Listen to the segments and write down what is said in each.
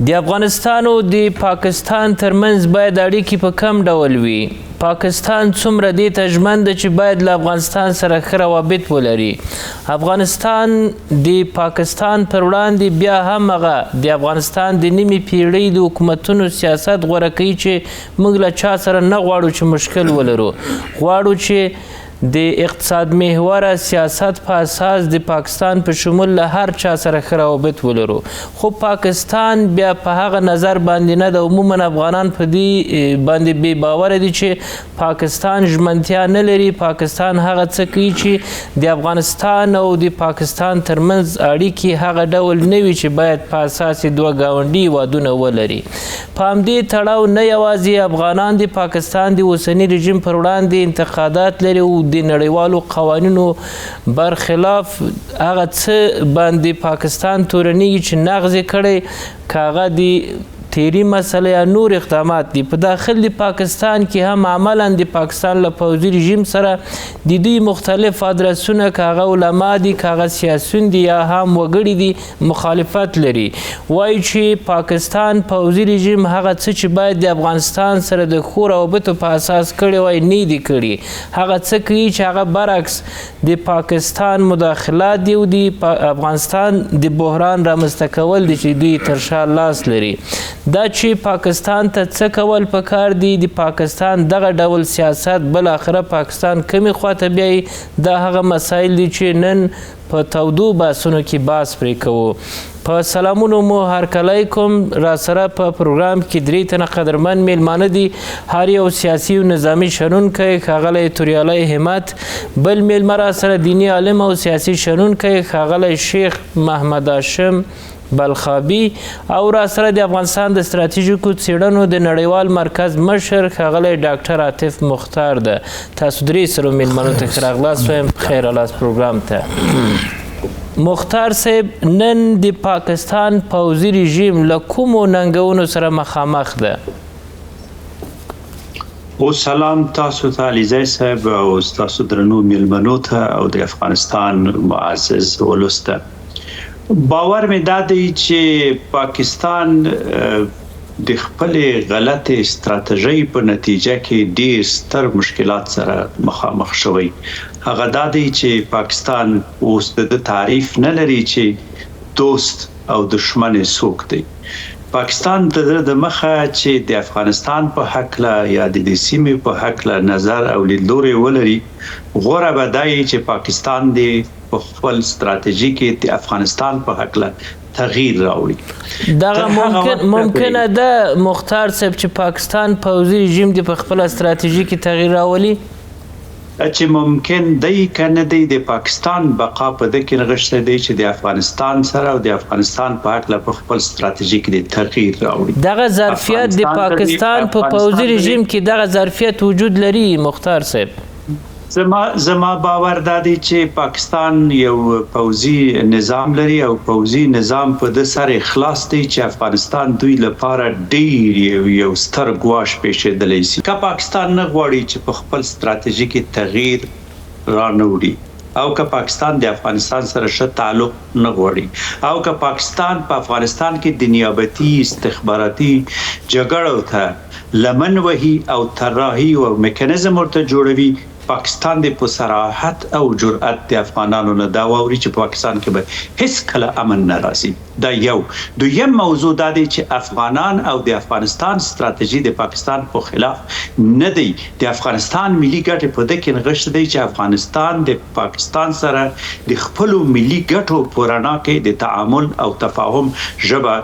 د افغانستان او د پاکستان ترمنځ باید اړیکې په کم ډول وي. پاکستان څومره دې ته ژمن ده چې باید له افغانستان سره ښه روابط ولري. افغانستان د پاکستان پر وړاندې بیا هم هغه د افغانستان د نیمې پیړۍ د حکومتونو سیاست غوره کوي چې موږ له چا سره نه غواړو چې مشکل ولرو. غواړو چې د اقتصاد محوره سیاست په اساس د پاکستان په شمول له هر چا سره ښه روابط ولرو. خو پاکستان بیا په هغه نظر باندې نه ده. عموما افغانان په دې باندې بې باوره دي چې پاکستان ژمنتیا نه لري. پاکستان هغه څه کوي چې د افغانستان او د پاکستان ترمنځ اړیکې هغه ډول نه وي چې باید په اساس دوه ګاونډي هیوادونه ولري. په همدې تړاو نه یوازې افغانان د پاکستان د اوسني رژیم پر وړاندې انتقادات لري او د نړیوالو قوانینو برخلاف هغه څه باندې پاکستان تورنیږي چې نقض یې کړی که هغه د تیری مسله یا نور اقدامات دي. په داخل د پاکستان کې هم عملا د پاکستان له پوځي رژیم سره د دوی مختلف ادرسونه که هغه علما دي که هغه سیاسیون دي یا هم وګړي دي مخالفت لري. وایي چې پاکستان پوځي رژیم هغه څه چې باید د افغانستان سره د ښو روابطو په اساس کړی وای نه دي کړي. هغه څه کوي چې هغه برعکس د پاکستان مداخلات دي او د افغانستان د بحران رامنځته کول دي چې دوی تر شا لاس لري. دا چې پاکستان ته څه کول پکار دي د پاکستان دغه ډول سیاست بالاخره پاکستان کمې خواته بیایي. دا هغه مسایل دي چې نن په تودو بحثونو کې بحث پرې کوو. په سلامونو مو هرکلی کوم. را سره په پروګرام کې درې تنه قدرمن میلمانه دي. هر یو سیاسي او نظامي شنونکی ښاغلی توریالی همت، بل میلمه را سره دیني عالم او سیاسي شنونکی ښاغلی شیخ محمد هاشم بلخابي، او را سره د افغانستان د ستراتیژیکو څیړنو د نړیوال مرکز مشر ښاغلی ډاکټر عاطف مختار ده. تاسو درې سرو میلمنو ته ښه راغلاست وایم. خیر راغلاست پروګرام ته. مختار صاحب، نن د پاکستان پوځي رژیم له کومو ننګونو سره مخامخ ده؟ او سلام تاسو ته علیزی صاحب او تاسو درنو میلمنو ته او د افغانستان معزز ولس ته. باور مې دا دی چې پاکستان د خپلې غلطې ستراتیژۍ په نتیجه کې ډېر ستر مشکلات سره مخامخ شوی. هغه دا دی چې پاکستان اوس د تعریف نه لري چې دوست او دشمن څوک دی. پاکستان د مخه چې د افغانستان په هکله یا د سیمې په هکله نظر او لیدلوري ولري، غوره به دا وي چې پاکستان د په خپل ستراتیژي کې د افغانستان په هکله تغییر راوړي. دغه ممکنه ده مختار صاحب چې پاکستان پوځي رژیم د په خپل ستراتیژي کې تغییر راولي؟ چې ممکن دی که نه دی، د پاکستان بقا په دې کې نغښتی دی چې د افغانستان سره او د افغانستان په هکله په خپل ستراتیژي کې د تغییر راوړي. دغه ظرفیت د پاکستان په پوځي رژیم کې دغه ظرفیت وجود لري مختار صاحب؟ زما باور دا دی چې پاکستان یو پوځي نظام لري او پوځي نظام په د سر اخلاص دی چې افغانستان دوی لپاره ډیر یو ستر ګواښ پیښیدلی شي. که پاکستان نه غواړي چې په خپل ستراتیژي کې تغییر رانوړي او که پاکستان د افغانستان سره ښه تعلق نه غواړي او که پاکستان په افغانستان کې د نیابتي استخباراتي جګړو ته لمن وهي او طراحي او میکانیزم ورته جوړوي، پاکستان د په صراحت او جرأت د افغانانو نه دا واوري چې پاکستان کې به هیڅ کله امن نه راځي. دا یو. دویم موضوع دا دی چې افغانان او د افغانستان ستراتیژي د پاکستان په خلاف نه دی. د افغانستان ملي ګټې په دې کې نغښتې دی چې افغانستان د پاکستان سره د خپلو ملي ګټو په رڼا کې د تعامل او تفاهم ژبه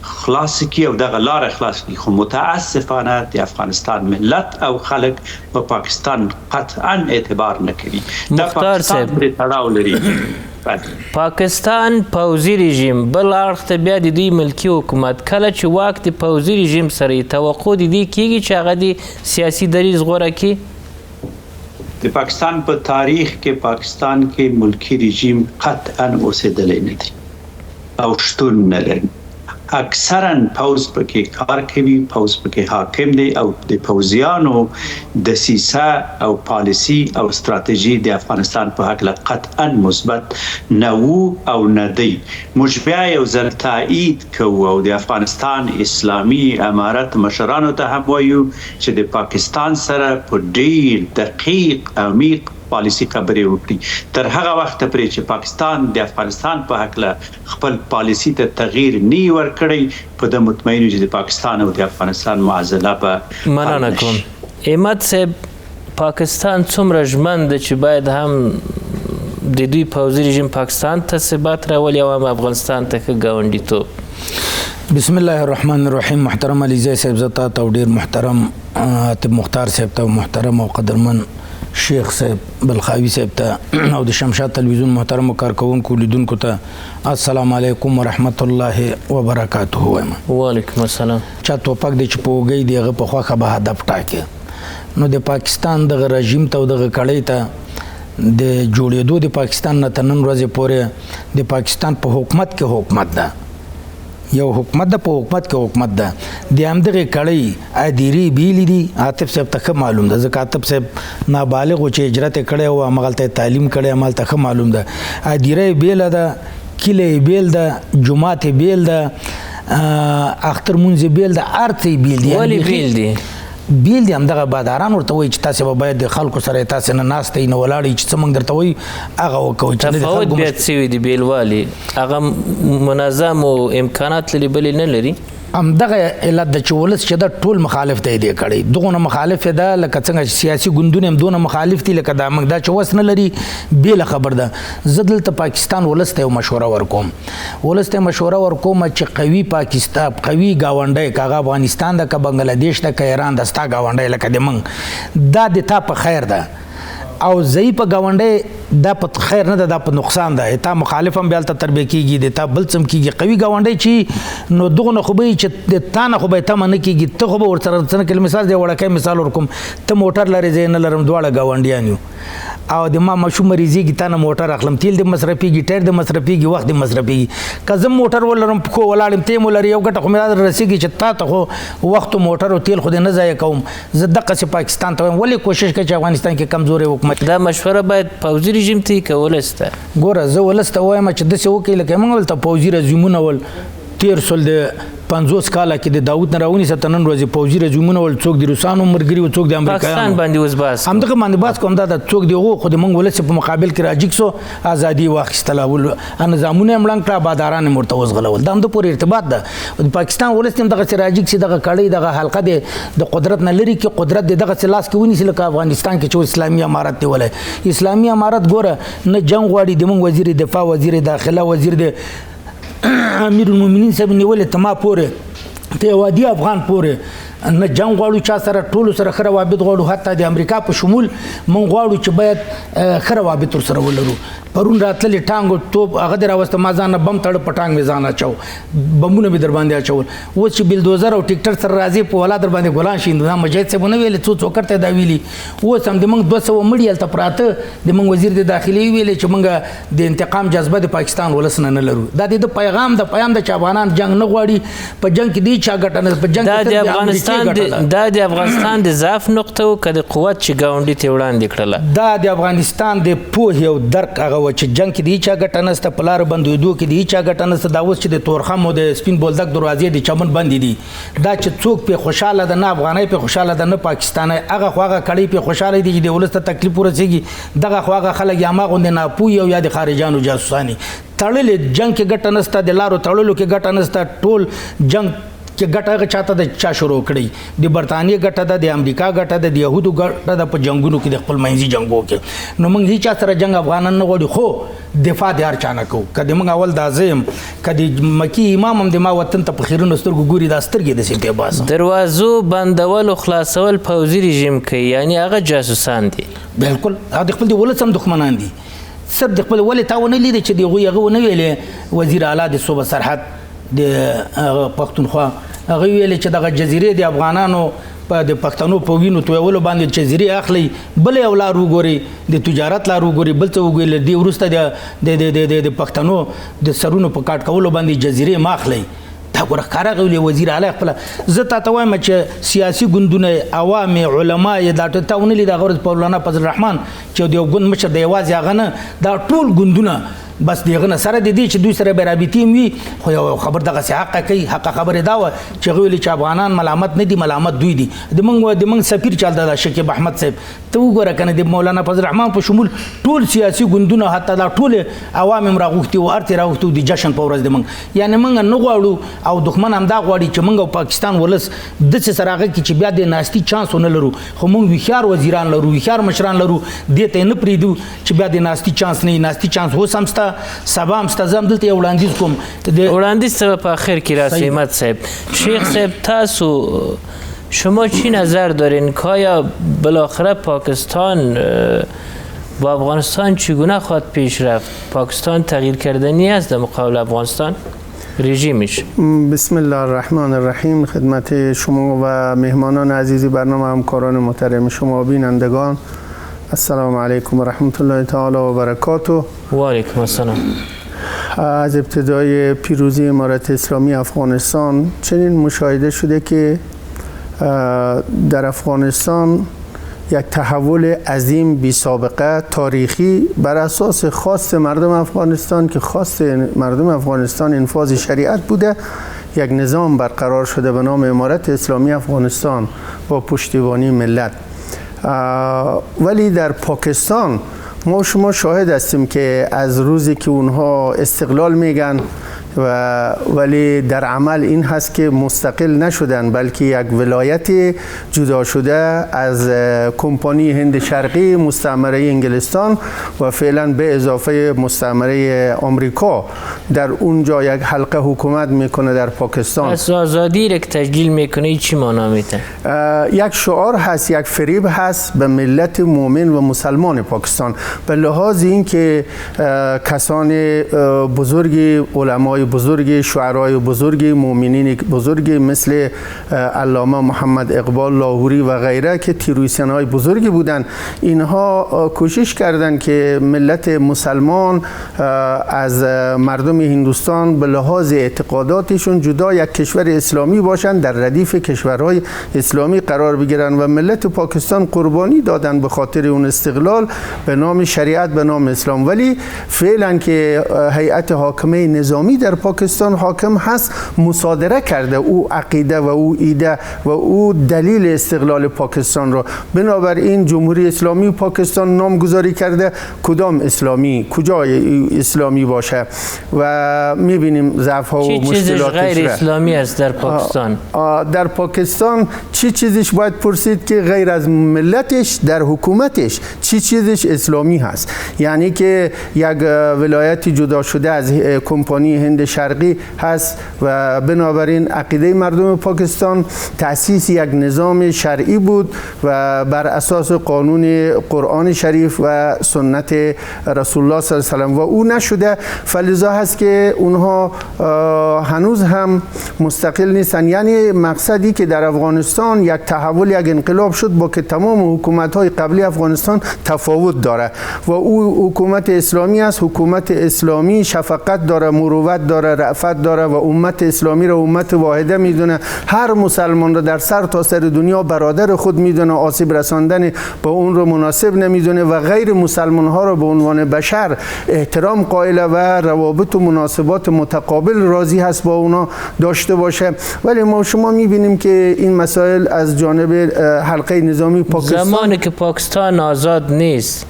خلاص کی او دغه لار خلاص کی. خو متاسفانه د افغانستان ملت او خلک په پاکستان قطعا اعتبار نه کوي. دا پاکستان د تړاو لري. پاکستان پوځي رژیم بل اړخ ته بیا د دوی ملکي حکومت، کله چې واک د پوځي رژیم سره توقع د دې کېږي چې هغه د سیاسي دریځ غوره کړي. د پاکستان په تاریخ کې پاکستان کې ملکي رژیم قطعا اوسېدلی نه دی او شتون نه لري. اکثرا پوز پکې کار کوي، پوز پکې حاکم دی او د پوزیانو دسیسه او پالیسی او استراتیژي د افغانستان په حق قطعا مثبت نه وو او نه دی. موږ بیا یو ځل تایید کوو او د افغانستان اسلامي امارت مشرانو ته هم وایو چې د پاکستان سره په ډیر دقیق عمیق پالیسی خبرې وکړي. تر هغه وخت پرې چې پاکستان د افغانستان په حق خپل پالیسی ته تغییر نه ورکړي، په د مطمئنو چې د پاکستان او د افغانستان معضله به مننه کوم. احمد صاحب، پاکستان څومره ژمن ده چې باید هم د دوی پوځي رژیم پاکستان ته ثبات راولي او هم افغانستان ته ښه ګاونډیتوب؟ بسم الله الرحمن الرحیم. محترم علیزی صاحب، زه تا ته ډېر محترم طب مختار صاحب ته، محترم او قدرمن شیخ صاحب بلخاوي صاحب ته او د شمشاد تلویزیون محترمو کارکونکو لیدونکو ته السلام علیکم ورحمت الله وبرکاته وایم. وعلیکم السلام. چا توپک دی چې په وګی دی هغه په خوښه به هدف ټاکي. نو د پاکستان دغه رژیم ته او دغه کړۍ ته د جوړېدو د پاکستان نه تر نن ورځې پورې د پاکستان په حکومت کې حکومت ده، یو حکومت ده، په حکومت کې حکومت ده. د همدغې کړۍ ادیرې بیلې دي. عاطف صاحب ته ښه معلوم ده، ځکه عاطف صاحب نابالغ و چې هجرت یې کړی و، همغلته یې تعلیم کړی، همالته ښه معلوم ده. ادیره یې بیله ده، کیله یې بیل ده، جومات یې بیل ده، اختر مونځ یې بیل ده، هر څه یې بیل دي. ولې بیل دي؟ بیل دي همدغه باداران ورته وایي چې تاسې به باید د خلکو سره تاسې نه ناستئ نه ولاړئ، چې څه موږ درته وایي هغه وکوئ. تفاوت بیا څه وي د بیلوالي؟ هغه منظم او امکانات لري بلې نه لري؟ همدغه علت ده چې ولس چې ده ټول مخالف دی دې کړی، دغونه مخالف ده لکه څنګه چې سیاسي ګوندونه هم دونه مخالف دي لکه دا موږ دا چې وس نه لري بېله خبر ده. زه دلته پاکستان ولس ته یو مشوره ورکوم، ولس ته مشوره ورکوم چې قوي پاکستان، قوي ګاونډی، که هغه افغانستان ده، که بنګلادیش ده، که ایران ده، ستا ګاونډی لکه د موږ، دا د تا په خیر ده. او ضعیف ګاونډی دا په خیر نه ده، دا په نقصان ده. تا مخالف هم بیا هلته تربیه کېږي، د تا بل څه هم کېږي. قوي ګاونډی چې نو دغه نه خو به چې د تا نه خو به یې تمه نه کېږي، ته خو به ورسره څه نه کوې. مثال دی وړکی مثال ورکوم، ته موټر لرې، زه یې نه لرم، دواړه ګاونډیان یو، او د ما ماشوم مریضېږي، تا نه موټر اخلم، تیل دې مصرفېږي، ټایر دې مصرفېږي، وخت دې مصرفېږي. که زه موټر ولرم، پښو ولاړ یم، ته یې ولرې، یو ګټه خو مې را رسېږي چې تا ته خو وخت و موټر او تیل خو دې نه ضایع کوم. زه دقسې پاکستان ته وایم ولې کوشش کوي چې افغانستان کې کمزوری حکومت. دا مشوره باید پوځي رژیم ته یې که ولس ته؟ ګوره زه ولس ته وایم چې داسې وکړي لکه موږ ولته پوځي رژیمونه ول تېر سول د 50 کاله کې د داود نه راونیسه تر نن ورځې پوځي رژیمونه ول، څوک د روسانو ملګري و، څوک د امریکایانو. پاکستان باندې اوس بحث همدغه باندې بحث کوم، دا څوک د هغو خو د موږ ولس په مقابل کې راجګ سو، ازادي واخیستله، نظامونه یې مړنګ کړه، باداران یې ورته وزغلول. دا همده پورې ارتباط ده. د پاکستان ولس هم دغسې راجګ سي، دغه کړۍ، دغه حلقه د قدرت نه لرې کړي، قدرت د دغسې لاس کې ونیسي لکه افغانستان کې چې اسلامي امارت دی ولی. اسلامي امارت ګوره نه جنګ غواړي، د موږ وزیر دفاع، وزیر داخله، وزیر د امیر المؤمنین صاحب نیولې ته ما پورې ته یو عادي افغان پورې نه جنګ غواړو چا سره، ټولو سره ښه روابط غواړو، حتی د امریکا په شمول موږ غواړو چې باید ښه روابط ورسره ولرو. پرون راتللې ټانګ توپ هغه دې راوسته، ما ځان نه بم تړه، په ټانګ مې ځان اچو، بمونه مې در باندې اچول. اوس چې بلدوزر او ټیکټر سره راځي په ولا در باندې ګلان شي، دا مجاهد صاحب ونه ویلې، څو څوکر ته دا ویلي. اوس هم د موږ 200 مړي هلته پراته، د موږ وزیر د داخلي ویلې چې موږ د انتقام جذبه د پاکستان ولس نه لرو. دا د پیغام د چې افغانان جنګ نه غواړي، په جنګ کې دی چا ګټه نه، په جنګ کې دا د افغانستان د ضعف نقطه و که د قوت چې ګاونډي ته وړاندې کړله؟ دا د افغانستان د پوهې او درک هغه و چې جنګ کې د هیچا ګټه نشته، په لاره بندېدو کې د هیچا ګټه نشته. دا اوس چې د تورخم او د سپین بولدک دروازې د چمن بندې دي، دا چې څوک پې خوشحاله ده، نه افغانۍ پې خوشحاله ده، نه پاکستانی. هغه خو هغه کړۍ پې خوشحاله دي چې د ولس ته تکلیف ورسېږي. دغه خو هغه خلک یا هماغوندې ناپوهي او یا د خارجانو جاسوساني. تړلې جنګ کې ګټه نشته، د لارو تړلو کې ګټه نشته، ټول جنګ چې ګټه هغه چاته د چا شروع کړی، د برطانیې ګټه ده، د امریکا ګټه ده، د یهودو ګټه ده په جنګونو کې، د خپل منځي جنګو کې. نو موږ هیچا سره جنګ افغانان نه غواړو، خو دفاع د هر چا نه کوو. که د موږ اول دا زه یم، که د مکي امام هم د ما وطن ته په خیرونو سترګو ګوري، دا سترګې داسې پې باسم. دروازو بندول او خلاصول پوځي رژیم کوي، یعنی هغه جاسوسان دي. بالکل، هغه د خپل د ولس هم دښمنان دي. صرف د خپل ولې تا ونه لیدې چې د هغوی هغه ونه ویلې وزیر اعلی د صوبه سرحد د پښتونخوا، هغه ویلې چې دغه جزیرې د افغانانو په د پښتنو په وینو تویولو باندې جزیرې اخلي، بل یو لار وګوري، د تجارت لار وګوري، بل څه وګوري. له دې وروسته د پښتنو د سرونو په کاټ کولو باندې جزیرې ماخلي. دا ورخاره غولی وزیر اعلی خپل زه تا ته وایم چې سیاسي ګوندونه عوام علما دا ټاونه لید غورز مولانا فضل الرحمن چې یو ګوند مشر دی یوازې هغه نه دا ټول ګوندونه بس دغه نه سره د دې چې دوی سره برابرتي وي خو یو خبر دغه حق کوي حق خبره دا و چې غولی چې افغانان ملامت نه دي ملامت دوی دي د منګ سفیر چل دا شکیب احمد صاحب ته وګوره کنه د مولانا فضل الرحمن په شمول ټول سیاسي ګوندونه حتی دا ټول عوام راغوختي او ارته راغوختي د جشن په ورځ د منګ یعنی منګ نه غواړو او دښمن هم دا غواړي چې منګ پاکستان ولس د څه سره کې چې بیا د ناستي چانس ونه لرو خو منګ وخيار وزیران لرو وخيار مشران لرو دې ته نه پریدو چې بیا د ناستي چانس نه ناستي چانس هو سمستا سبا مستزم دلته وړاندیز کوم وړاندیز ته په اخر کې راسي احمد صاحب شیخ صاحب تاسو شما چی نظر دارین که آیا بالاخره پاکستان با افغانستان چگونه خواهد پیش رفت؟ پاکستان تغییر کردنی است در مقابل افغانستان رژیمش؟ بسم الله الرحمن الرحیم. خدمت شما و مهمانان عزیزی برنامه همکاران محترم شما بینندگان السلام علیکم و رحمت الله تعالی و برکاته. و علیکم السلام. از ابتدای پیروزی امارت اسلامی افغانستان چنین مشاهده شده که در افغانستان یک تحول عظیم بی سابقه تاریخی بر اساس خواست مردم افغانستان که خواست مردم افغانستان انفاذ شریعت بوده یک نظام برقرار شده به نام امارت اسلامی افغانستان با پشتیبانی ملت. ولی در پاکستان ما شما شاهد هستیم که از روزی که اونها استقلال میگن ولی در عمل این هست که مستقل نشدن بلکه یک ولایت جدا شده از کمپانی هند شرقی مستعمره انگلستان و فعلا به اضافه مستعمره آمریکا در اونجا یک حلقه حکومت میکنه در پاکستان. پس آزادی را که تجلیل میکنه چی معنا میده؟ یک شعار هست، یک فریب هست به ملت مؤمن و مسلمان پاکستان به لحاظ این که کسان بزرگی علمای بزرگ شعرای بزرگ مؤمنین بزرگ مثل علامه محمد اقبال لاهوری و غیره که تروریستان های بزرگی بودن اینها کوشش کردند که ملت مسلمان از مردم هندوستان به لحاظ اعتقاداتشون جدا یک کشور اسلامی باشند در ردیف کشورهای اسلامی قرار بگیرن و ملت پاکستان قربانی دادن به خاطر اون استقلال به نام شریعت به نام اسلام. ولی فعلا که هیئت حاکمه نظامی در پاکستان حاکم هست مصادره کرده او عقیده و او ایده و او دلیل استقلال پاکستان را. بنابراین جمهوری اسلامی پاکستان نامگذاری کرده کدام اسلامی کجای اسلامی باشه و میبینیم ضعف ها و مشکلاتش. چی چیزش غیر اسلامی است در پاکستان؟ در پاکستان چی چیزش باید پرسید که غیر از ملتش در حکومتش چی چیزش اسلامی هست؟ یعنی که یک ولایت جدا شده از کمپانی هند شرقی هست و بنابراین عقیده مردم پاکستان تأسیس یک نظام شرعی بود و بر اساس قانون قرآن شریف و سنت رسول الله صلی الله علیه و سلم و او نشده فلذا هست که اونها هنوز هم مستقل نیستن. یعنی مقصدی که در افغانستان یک تحول یک انقلاب شد با که تمام حکومت‌های قبلی افغانستان تفاوت داره و او حکومت اسلامی است. حکومت اسلامی شفقت داره، مروت داره، رأفت داره و امت اسلامی را امت واحده میدونه. هر مسلمان را در سر تا سر دنیا برادر خود میدونه، آسیب رساندن به اون رو مناسب نمیدونه و غیر مسلمان ها را به عنوان بشر احترام قائل و روابط و مناسبات متقابل راضی هست با اونا داشته باشه. ولی ما شما میبینیم که این مسائل از جانب حلقه نظامی پاکستان زمانی که پاکستان آزاد نیست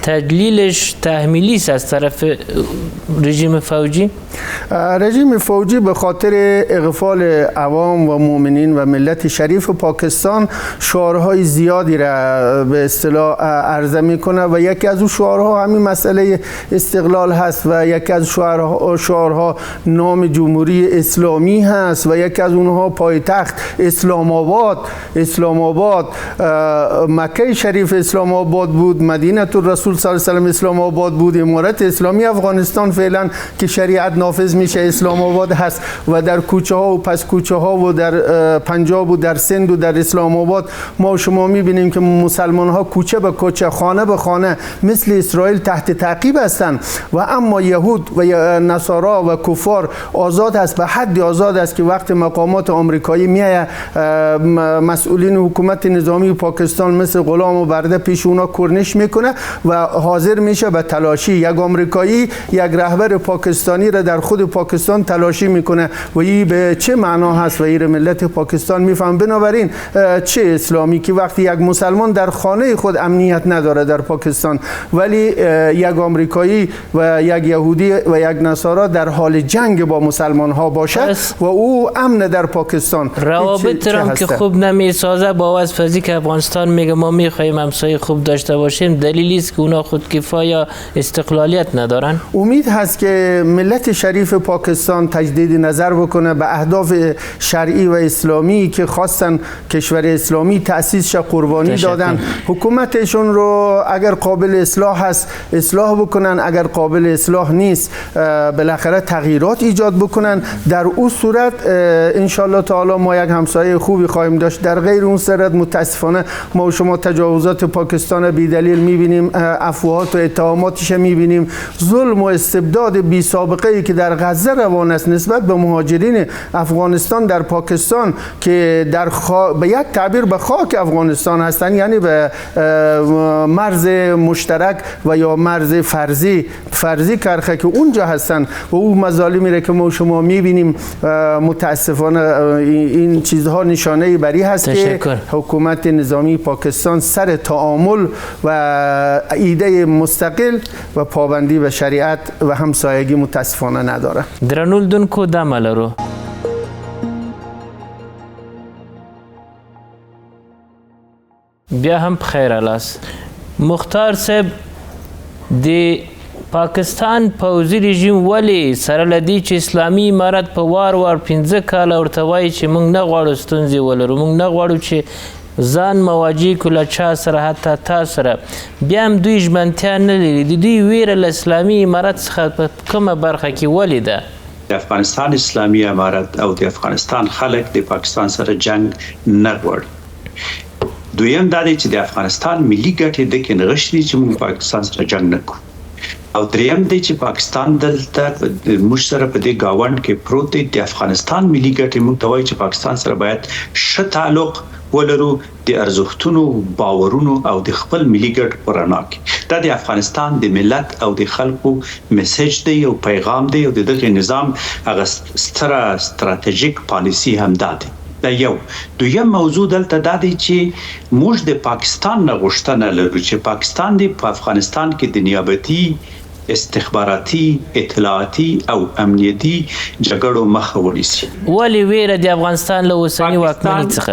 تدلیلش تحمیلی است از طرف رژیم فوجی؟ رژیم فوجی به خاطر اغفال عوام و مؤمنین و ملت شریف پاکستان شعارهای زیادی را به اصطلاح عرضه میکنه و یکی از اون شعارها همین مسئله استقلال هست و یکی از شعارها نام جمهوری اسلامی هست و یکی از اونها پایتخت اسلام آباد مکه شریف اسلام آباد بود، مدینه الرسول رسول صلی الله علیه و سلم اسلام آباد بود، امارت اسلامی افغانستان فعلا که شریعت نافذ میشه اسلام آباد هست و در کوچه ها و پس کوچه ها و در پنجاب و در سند و در اسلام آباد ما شما میبینیم که مسلمان ها کوچه به کوچه، خانه به خانه مثل اسرائیل تحت تعقیب هستند و اما یهود و نصارا و کفار آزاد است، به حد آزاد است که وقت مقامات آمریکایی میایه مسئولین حکومت نظامی پاکستان مثل غلام و برده پیش اونا کرنش میکنه و حاضر میشه به تلاشی. یک آمریکایی یک رهبر پاکستانی را در خود پاکستان تلاشی میکنه و این به چه معنا هست و این ملت پاکستان میفهم. بنابراین چه اسلامی که وقتی یک مسلمان در خانه خود امنیت نداره در پاکستان ولی یک آمریکایی و یک یهودی و یک نصارا در حال جنگ با مسلمان ها باشه و او امن در پاکستان، روابط هم که خوب نمیسازه با واسه که افغانستان میگه ما میخوایم همسایه خوب داشته باشیم، دلیلی است که اونا خودکفا یا استقلالیت ندارن. امید هست که ملت شریف پاکستان تجدید نظر بکنه به اهداف شرعی و اسلامی که خواستن کشور اسلامی تأسیس شه، قربانی دادن. حکومتشون رو اگر قابل اصلاح هست اصلاح بکنن، اگر قابل اصلاح نیست بالاخره تغییرات ایجاد بکنن. در اون صورت ان شاء الله تعالی ما یک همسایه خوبی خواهیم داشت. در غیر اون صورت متاسفانه ما و شما تجاوزات پاکستان بی دلیل میبینیم، افواهات و اتهاماتش میبینیم، ظلم و استبداد بی سابقه ای که در غزه روان است نسبت به مهاجرین افغانستان در پاکستان که در به یک تعبیر به خاک افغانستان هستند، یعنی به مرز مشترک و یا مرز فرضی کرخه که اونجا هستن و اون مظالمی را که ما شما میبینیم متاسفانه این چیزها نشانه بری هست که حکومت نظامی پاکستان سر تعامل و ایده مستقل و پابندی به شریعت و همسایگی متاسفانه نداره. درنول دون کو دمل رو بیا هم بخیر الاس مختار صاحب د پاکستان پوځي رژیم ولې سره له دې چې اسلامي امارت په وار 15 کاله ورته وایي چې موږ نه غواړو ستونزې ولرو، موږ نه غواړو چې ځان مواجه کړو له چا سره حتی تا سره، بیا هم دوی ژمنتیا نه لري. د دوی ویره له اسلامي امارت څخه په کومه برخه کې ولې ده؟ د افغانستان اسلامي امارت او د افغانستان خلک د پاکستان سره جنگ نه غواړي. دویم دا دی چې د افغانستان ملي ګټې د کې نغښتي چې موږ پاکستان سره جنگ نه کوو. او دریم دی چې پاکستان دلته موږ سره په دې گاوند کې پروت دی. د افغانستان ملي ګټې موږ ته وایي چې پاکستان سره باید ښه تعلق ولرو د ارزښتونو، باورونو او د خپل ملي ګټ په رڼا کې. دا د افغانستان د ملت او د خلکو میسج دی او پیغام دی او د دغه نظام هغه ستره ستراتیژیک پالیسی هم ده. دا یو. دویم موضوع دلته دا دی چې موږ د پاکستان نه غوښتنه لرو چې پاکستان دی په افغانستان کې د نیابتي، استخباراتي، اطلاعاتي او امنیتي جګړو مخه ونیسي. ولې ویره د افغانستان له اوسنۍ واکمنۍ څخه؟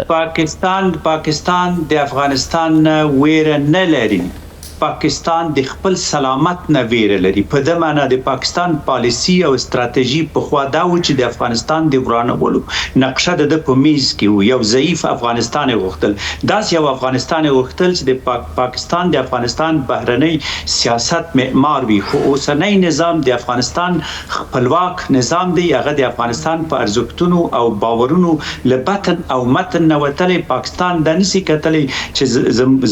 پاکستان د افغانستان نه ویره نه لري. پاکستان د خپل سلامت نه ویره لري. په دې معنی د پاکستان پالیسی او استراتیژي په خوا دا و چې د افغانستان د ورانولو نقشه د په میز کې یو ضعیف افغانستان غوښتل. داس یو افغانستان غوښتل چې د پاکستان د افغانستان بهرنی سیاست معمار وي. خو اوسنۍ نظام د افغانستان خپلواک نظام دی. هغه د افغانستان په ارزښتونو او باورونو لبتن او متن نوتلې. پاکستان د نسی کتلې چې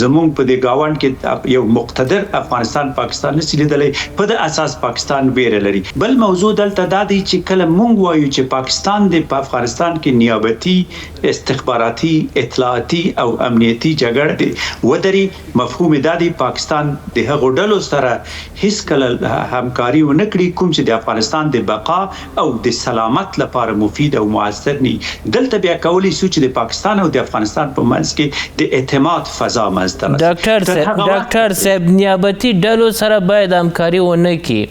زمونږ په دې گاوند کې یو مقتدر افغانستان پاکستان نسی لیدلې. په د اساس پاکستان ویره لري. بل موضوع دلته دا دی چې کله مونږ وایو چې پاکستان د افغانستان کې نیابتي، استخباراتي، اطلاعاتي او امنیتي جګړه دی ودري، مفهوم دا دی پاکستان د هغو ډلو سره هیڅ کله همکاري ونه کړي کوم چې د افغانستان د بقا او د سلامت لپاره مفید او موثر ني. دلته بیا کولی سو چې د پاکستان او د افغانستان په منځ کې د اعتماد فضا منځته ډاکټر صاحب نیابتي ډلو سره باید همکاري ونه کړي،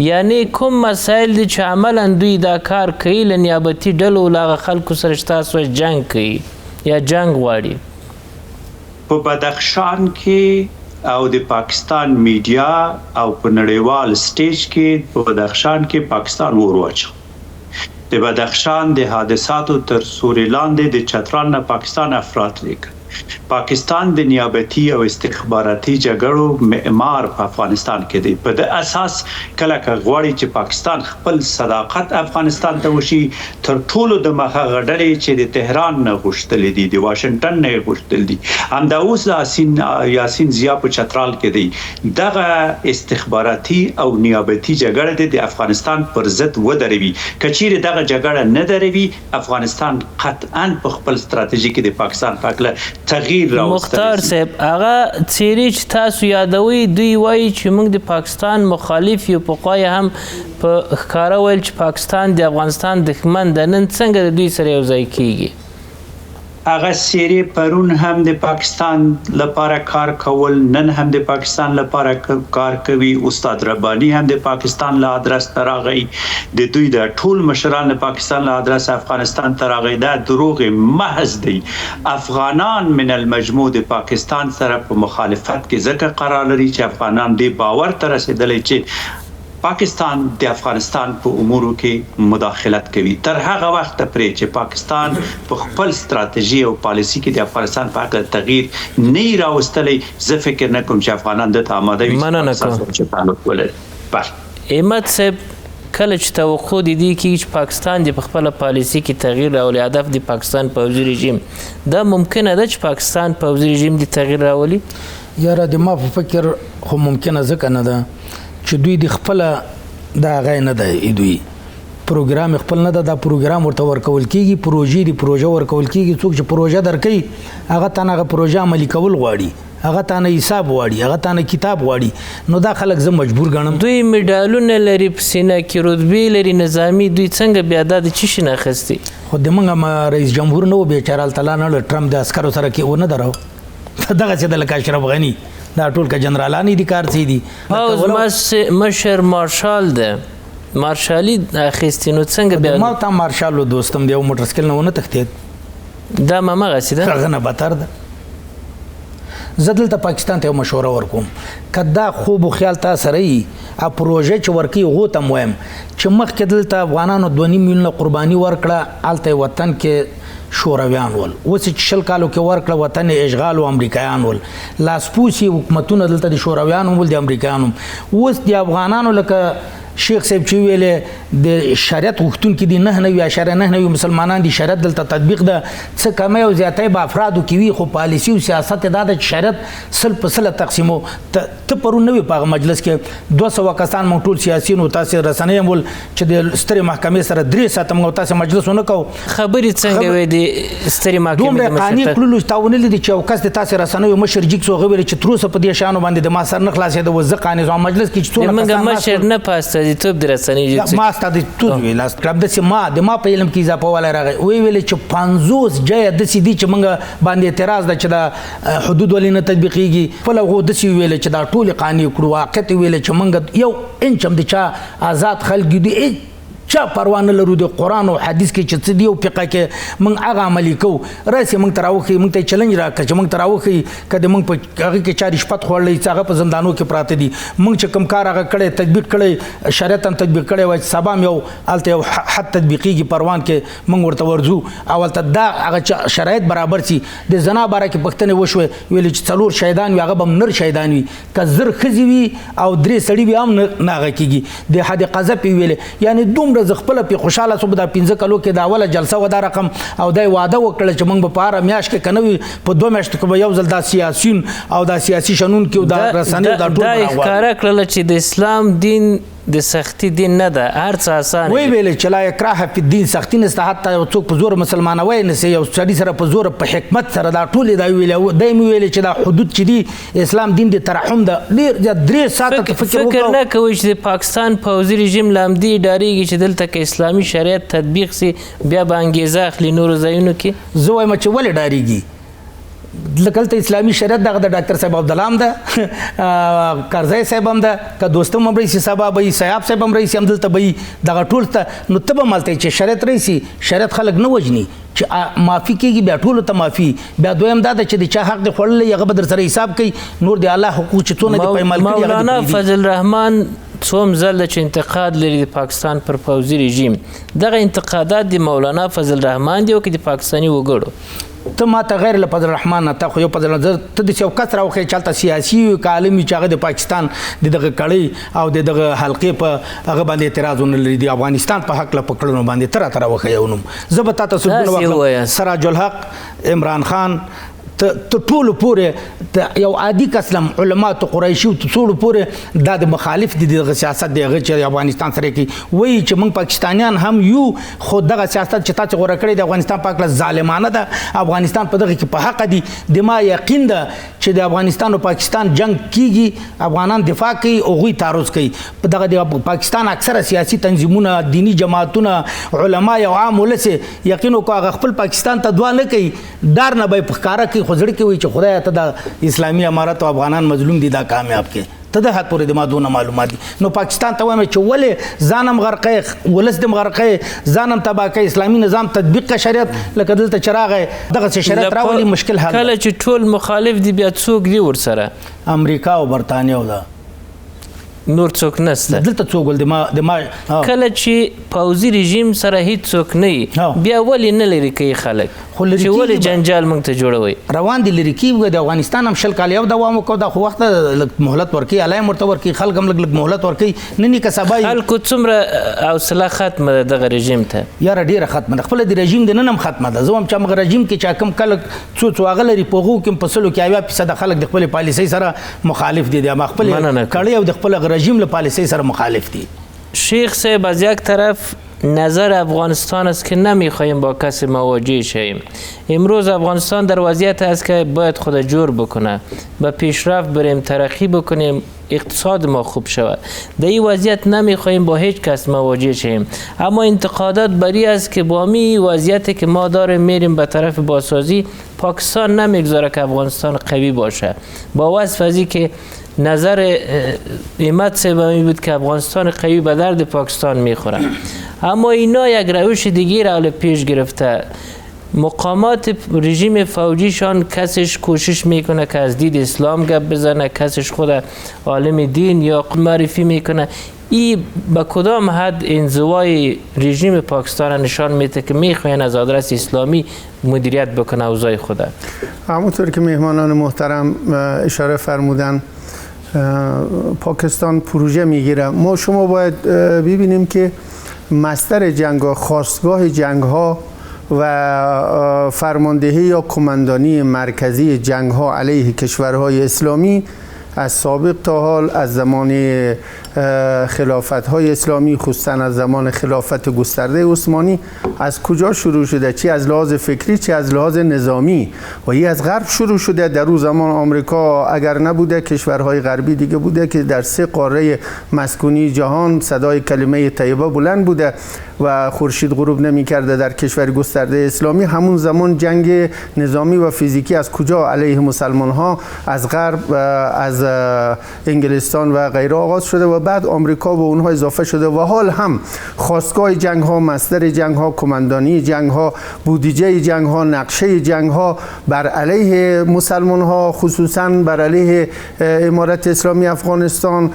یعنی کوم مسایل دي چې عملا دوی دا کار کوي له نیابتي ډلو لاغه خلکو سره تاسو جنگ کوي یا جنگ غواړي؟ په بدخشان کې او د پاکستان میډیا او په نړیوال سټیج کې په بدخشان کې پاکستان ورواچو. د بدخشان د حادثاتو تر سوري لاندې د چترال نه پاکستان افراد لیکل. پاکستان د نیابتي او استخباراتي جګړو معمار په افغانستان کې دی. په د اساس کله غواړي چې پاکستان خپل صداقت افغانستان ته وشي، تر ټولو د مخه غړلې چې د تهران نه غوښتل دي، د واشنگټن نه غوښتل دي، همدا اوس یاسین زیا په چترال کې دی. دغه استخباراتي او نیابتي جګړه د افغانستان پر ضد ودروي. کچیر دغه جګړه نه دروي، افغانستان قطعا په خپل ستراتیژي کې د پاکستان په اړه تغییر مختار صاحب، هغه څیرې چې تاسو یادوي دوی وایي چې موږ د پاکستان مخالف یو. پخوا هم په ښکاره ویل چې پاکستان د افغانستان دښمن ده. نن څنګه د دوی سره یو ځای کیږي؟ هغه سیری پرون هم د پاکستان لپاره کار کول، نن هم د پاکستان لپاره کار کوي. استاد ربانی هم د پاکستان له ادرس تراغی، د دوی د ټول مشران د پاکستان له ادرس افغانستان تراغی. دا دروغ محض دی. افغانان من المجموع د پاکستان سره په مخالفت کې ځکه قرار لري چې افغانان دې باور ته رسیدلی چې پاکستان د افغانستان په امورو کې مداخلت کوي. تر هغه وخت پرې چې پاکستان په خپل ستراتیژي او پالیسي کې د افغانستان په اړه تغییر نه راوستلی، زه فکر نه کوم چې افغانان د ته آماده وي چې تعلق ولري. احمد صاحب، کله چې توقع د دې کېږي چې پاکستان د خپله پالیسي کې تغییر راولي، هدف د پاکستان پوځي رژیم، دا ممکنه ده چې پاکستان پوځي رژیم د تغییر راولي؟ یاره د ما په فکر خو ممکنه ځکه نه ده چې دوی د خپل دا غي نه ده، دوی پروګرام خپل نه ده، دا پروګرام ورته ورکول کیږي، پروژه ورکول کیږي. څوک چې پروژه درکې هغه تانه پروژه عملي کول غواړي، هغه تانه حساب غواړي، هغه تانه کتاب غواړي. نو دا خلک زه مجبور ګڼم. دوی میډالونه لري، په سینه کې رتبې لري نظامی، دوی څنګه بیا دا د څه شي نه اخیستي؟ خو د موږ رئیس جمهور نه و بیچاره الله نه ټرمپ د عسکرو سره کې ونه درو دغه چې د لکه اشرف غنی دا ټول که جنرالانی دي کار څه دي. پوځ مشر مارشال ده، مارشالي اخیستي، نو څنګه بیا؟ ما ته مارشال دوستم دی، یو موټر سایکل نه ونه تښتېد. دا همغسې ده، هغه نه بدتر ده. زه دلته پاکستان ته یو مشوره ورکوم، که دا خوب و خیال تا سره وي، پروژه چې ورکوي هغو ته م وایم چې مخکې دلته افغانانو 2.5 میلیونه قرباني ورکړه، هلته وطن کې شورویان ول، اوس چې 20 کالو کې ورکړه وطن اشغال او امریکایان ول، لاسپوسي حکومتونه دلته د شورویانو ول، د امریکایانو. اوس د افغانانو لکه شیخ صاحب چې ویلې د شریعت غوښتونکي دي 9.9 مسلمانان دي، شریعت دلته تطبیق ده، څه کمی او زیاتی به افرادو کې وي، خو پالیسي او سیاست دا ده چې شریعت 100% تقسیمو. ته پرون نه وي په هغه مجلس کې 200 کسان موږ ټول سیاسیین او تاسې رسنۍ هم ول چې د سترې محکمې سره 3 ساعته موږ تاسې مجلس ونه کوو. خبرې څنګه وې د سترې محکمې دومره قانع کړلو چې تا ونه لیدې چې یو کس د تاسې رسنیو مشر جیک هغه ویل چې تر اوسه په دې شیانو باندې د ما سر نه خلاصېده. اوس زه قانع شوم مجلس کې چې څومره کسان مشر نه په استازیتوب د رسنیو ما استازیتوب ویل کلب داسې د ما په علم کې اضافه والی راغی، ویې ویلې چې 50 جایه داسې دي چې موږ باندې اعتراض ده چې دا حدود ولې نه تطبیقېږي. خپله هغو داسې ویلې چې دا ټولې قانع کړو، واقعیت یې ویلې چې موږ یو انچ هم د چا آزاد خلک دي چا پروا نه لرو، د قرآن او حدیث کې چې څه دي او فقه کې موږ هغه عملي کوو. راسې موږ ته راوښیي، موږ ته یې چلنج راکړه چې موږ ته راوښیي که د موږ په هغه کې چا رشوت خوړلی چې هغه په زندانو کې پراته دي، موږ چې کوم کار هغه کړی تطبیق کړی، شریعت هم تطبیق کړی وای چې سبا هم یو هلته یو حد تطبیقېږي پروان کې موږ ورته ورځو او هلته دا هغه شرایط برابر سي. د زنا باره کې پوښتنې وشوې، ویلې چې 4 شهیدان وي هغه به هم نر شهیدان وي، که 1000 ښځې وي او 3 سړي وي هم نه هغه کېږي. د حد قذف یې ویلې، یعنې دومره زه خپله پې خوشحاله شوم. دا 15 کلو کې دا اوله جلسه و دا رقم او دا واده وکړه چې موږ به په هره میاشت کې که نه وي په 2 میاشتو کې به یو ځل دا سیاسیون او دا سیاسي شنونکي او دا رسنۍ دا ټول دا ښکاره کړله چې د اسلام دین د سختی دین نه ده، هر څه اسانه وی ویل چې لا اکراه فی الدین، سختی نشته، حتی یو څوک په زور مسلمانوی نه سي، یو سړي سره په زور په حکمت سره دا ټول دا ویل. دا مې ویل چې دا حدود چې دي اسلام دین د ترحم ده. ډېر 3 ساعته فکر نه کوئ چې د پاکستان پوځي رژیم له همدې ډارېږي چې دلته که اسلامي شریعت تطبیق سي بیا به انګېزه اخلي نورو ځایونو کې؟ زه وایم چې ولې ډارېږي؟ لکه هلته اسلامي شریعت دغه د ډاکټر صاحب عبدالله هم ده، کرزی صاحب هم ده، که دوستم هم رئیسي سبا به وي، سیاب صاحب هم رئیسي همدلته به وي، دغه ټول ته نو ته به هم هلته چې شریعت رئیسي شریعت خلک نه وژني چې معافي کېږي، بیا ټولو ته معافي. بیا دویم دا ده چې د چا حق دی خوړلی هغه به در سره حساب کوي، نور د الله حقوق چې څونه دي پایمال کړي. مولانا فضل الرحمن څوم ځل چې انتقاد لري د پاکستان پر پوځي رژیم دغه انتقادات د مولانا فضل الرحمن دی او که د پاکستاني وګړو ته ما ته غیر له فضل الرحمن نه تا خو یو فضل نظر ته د یو کس راوښیې چلته سیاسي وي که عالم وي چې هغه د پاکستان د دغه کړۍ او د دغه حلقې په هغه باندې اعتراض ونه لري د افغانستان په حق له په کړنو باندې ته راته راوښیې یو نوم زه به تا ته ثبوتونه واخلم سراج الحق عمران خان ته ټولو پورې یو عادي کس لم علماء قریشي ټولو پورې دا د مخالف دي دغه سیاست دی هغه چې افغانستان سره کوي وایي چې موږ پاکستانیان هم یو خو دغه سیاست چې تاسو غوړه کړی د افغانستان په اړه ظالمانه ده افغانستان په دغه کې په حق دي د ما یقین ده چې د افغانستان او پاکستان جنگ کیږي افغانان دفاع کوي او غوي تعرض کوي په دغه د پاکستان اکثره سیاسي تنظیمونه دینی جماعتونه علما او عام ولس یقین وکړه هغه خپل پاکستان ته دعا نه کوي دار نه به ښکارا کوي خو زړه کې وي چې خدای ته د اسلامي امارت او افغانان مظلوم دي دا کامیاب کې ته د حد پورې د ما دونه معلومات دي نو پاکستان ته وایم چې ولې ځانم غرقې ولس دم غرقې ځانم تباه کوي اسلامي نظام تطبیق شریعت لکه دلته چراغ دغه شریعت راولي مشکل حل کله چې ټول مخالف دي بیا څوک دي ورسره امریکا او برتانیا او دا نور څوک نشته دلته څوک ول د ما کله چې پوځي رژیم سره هیڅ څوک نه بیا ولې نه لري کوي خلک چې ولې جنجال موږ ته جوړوي روان دي لري کیږي د افغانستان هم شل کال یو دوام وکړو دا خو وخت مهلت ورکړي علای مرته ورکړي خلک هم لږ مهلت ورکړي نه که سبا خلکو څومره حوصله ختمه ده دغه رژیم ته یاره ډیره ختمه ده خپل د رژیم د نن هم ختمه ده زه هم چې هغه رژیم کې چې کوم کله څو هغه لري په هغو کې په سلو کې 80% خلک د خپل پالیسۍ سره مخالف دي د خپل کړي او د خپل رژیم له پالیسۍ سره مخالف دي شیخ صاحب از یک طرف نظر افغانستان است که نمیخواهیم با کسی مواجه شویم امروز افغانستان در وضعیت است که باید خود جور بکنه به پیشرفت بریم ترقی بکنیم اقتصاد ما خوب شود در این وضعیت نمیخواهیم با هیچ کس مواجه شویم اما انتقادات بری است که با می وضعیتی که ما داریم میریم به طرف بازسازی پاکستان نمیگذاره که افغانستان قوی باشه با وصف از که نظر احمد صاحب می بود که افغانستان قوی به درد پاکستان میخوره اما اینا یک روش دیگه را پیش گرفته مقامات رژیم فوجیشان کسش کوشش میکنه که از دید اسلام گپ بزنه کسش خود عالم دین یا معرفی میکنه این به کدام حد انزوای رژیم پاکستان نشان میده که میخواین از آدرس اسلامی مدیریت بکنه اوضاع خود همونطور که مهمانان محترم اشاره فرمودن پاکستان پروژه میگیره ما شما باید ببینیم که مصدر جنگ ها خاستگاه جنگ ها و فرماندهی یا کماندانی مرکزی جنگ ها علیه کشورهای اسلامی از سابق تا حال از زمان خلافت های اسلامی خصوصا از زمان خلافت گسترده عثمانی از کجا شروع شده چی از لحاظ فکری چی از لحاظ نظامی و این از غرب شروع شده در اون زمان آمریکا اگر نبوده کشورهای غربی دیگه بوده که در 3 قاره مسکونی جهان صدای کلمه طیبه بلند بوده و خورشید غروب نمی کرده در کشور گسترده اسلامی همون زمان جنگ نظامی و فیزیکی از کجا علیه مسلمان ها از غرب از انگلستان و غیره آغاز شده و بعد آمریکا به اونها اضافه شده و حال هم خاستگاه جنگ ها مصدر جنگ ها کماندانی جنگ ها بودجه جنگ ها نقشه جنگ ها بر علیه مسلمان ها خصوصا بر علیه امارت اسلامی افغانستان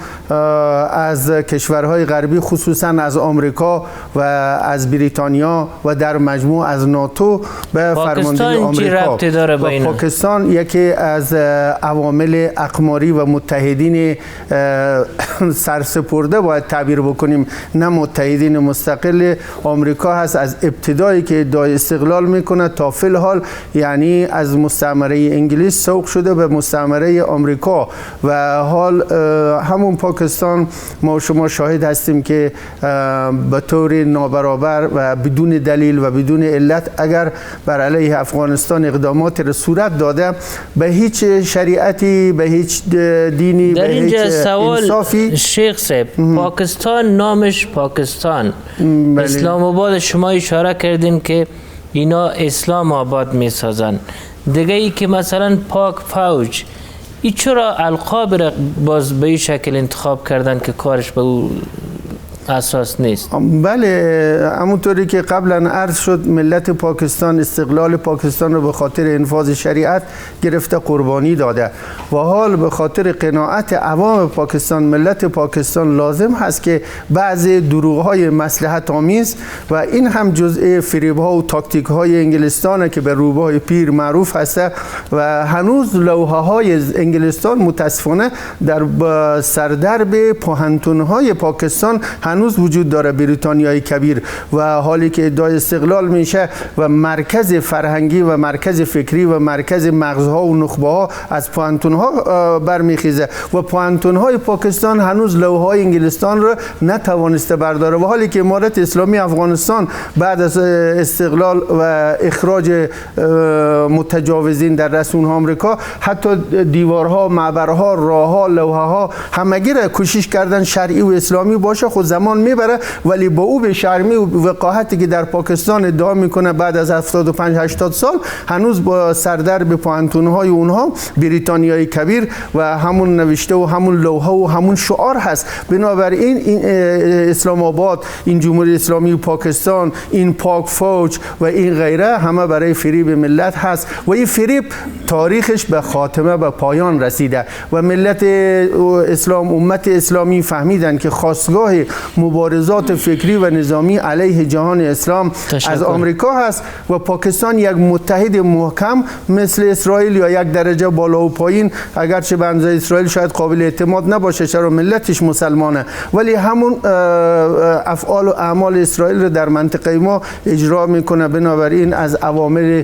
از کشورهای غربی خصوصا از آمریکا و از بریتانیا و در مجموع از ناتو به فرماندهی آمریکا و پاکستان یکی از عوامل اقماری و متحدین سرسپرده باید تعبیر بکنیم نه متحدین مستقل آمریکا هست از ابتدایی که ادعای استقلال میکنه تا فی الحال یعنی از مستعمره انگلیس سوق شده به مستعمره آمریکا و حال همون پاکستان ما شما شاهد هستیم که به طور نابرابر و بدون دلیل و بدون علت اگر بر علیه افغانستان اقدامات را صورت داده به هیچ شریعتی به هیچ دینی به هیچ انصافی شیخ صاحب پاکستان نامش پاکستان اسلام آباد شما اشاره کردین که اینا اسلام آباد می سازن دیگه ای که مثلا پاک فوج ای چرا القاب را باز به این شکل انتخاب کردن که کارش به او اساس نیست. بله، همونطوری که قبلا عرض شد ملت پاکستان استقلال پاکستان رو به خاطر انفاذ شریعت گرفته قربانی داده و حال به خاطر قناعت عوام پاکستان ملت پاکستان لازم هست که بعضی دروغ‌های مصلحت آمیز و این هم جزء فریب‌ها و تاکتیک‌های انگلستانه که به روباه پیر معروف هسته و هنوز لوحه‌های انگلستان متاسفانه در سردرب پوهنتون‌های پاکستان هنوز وجود داره، بریتانیای کبیر، و حالی که ادعای استقلال میشه و مرکز فرهنگی و مرکز فکری و مرکز مغزها و نخبه‌ها از پوهنتون‌ها برمیخیزه و پوهنتون‌های پاکستان هنوز لوحه‌های انگلستان رو نتوانسته برداره و حالی که امارت اسلامی افغانستان بعد از استقلال و اخراج متجاوزین در رسون آمریکا حتی دیوارها، معبرها، راهها، لوحه‌ها همگی را کوشش کردن شرعی و اسلامی باشه. خود زمان میبره ولی با او به شرمی و وقاحتی که در پاکستان ادعا میکنه بعد از 75-80 سال هنوز با سردرب پوهنتون‌های اونها بریتانیای کبیر و همون نوشته و همون لوحه و همون شعار هست. بنابراین این اسلام آباد، این جمهوری اسلامی پاکستان، این پاک فوج و این غیره همه برای فریب ملت هست و این فریب تاریخش به خاتمه به پایان رسیده و ملت اسلام، امت اسلامی فهمیدن که خاستگاه مبارزات فکری و نظامی علیه جهان اسلام از آمریکا هست و پاکستان یک متحد محکم مثل اسرائیل یا یک درجه بالا و پایین، اگرچه به اندازه اسرائیل شاید قابل اعتماد نباشه چرا ملتش مسلمانه، ولی همون افعال و اعمال اسرائیل رو در منطقه ما اجرا میکنه. بنابراین از عوامل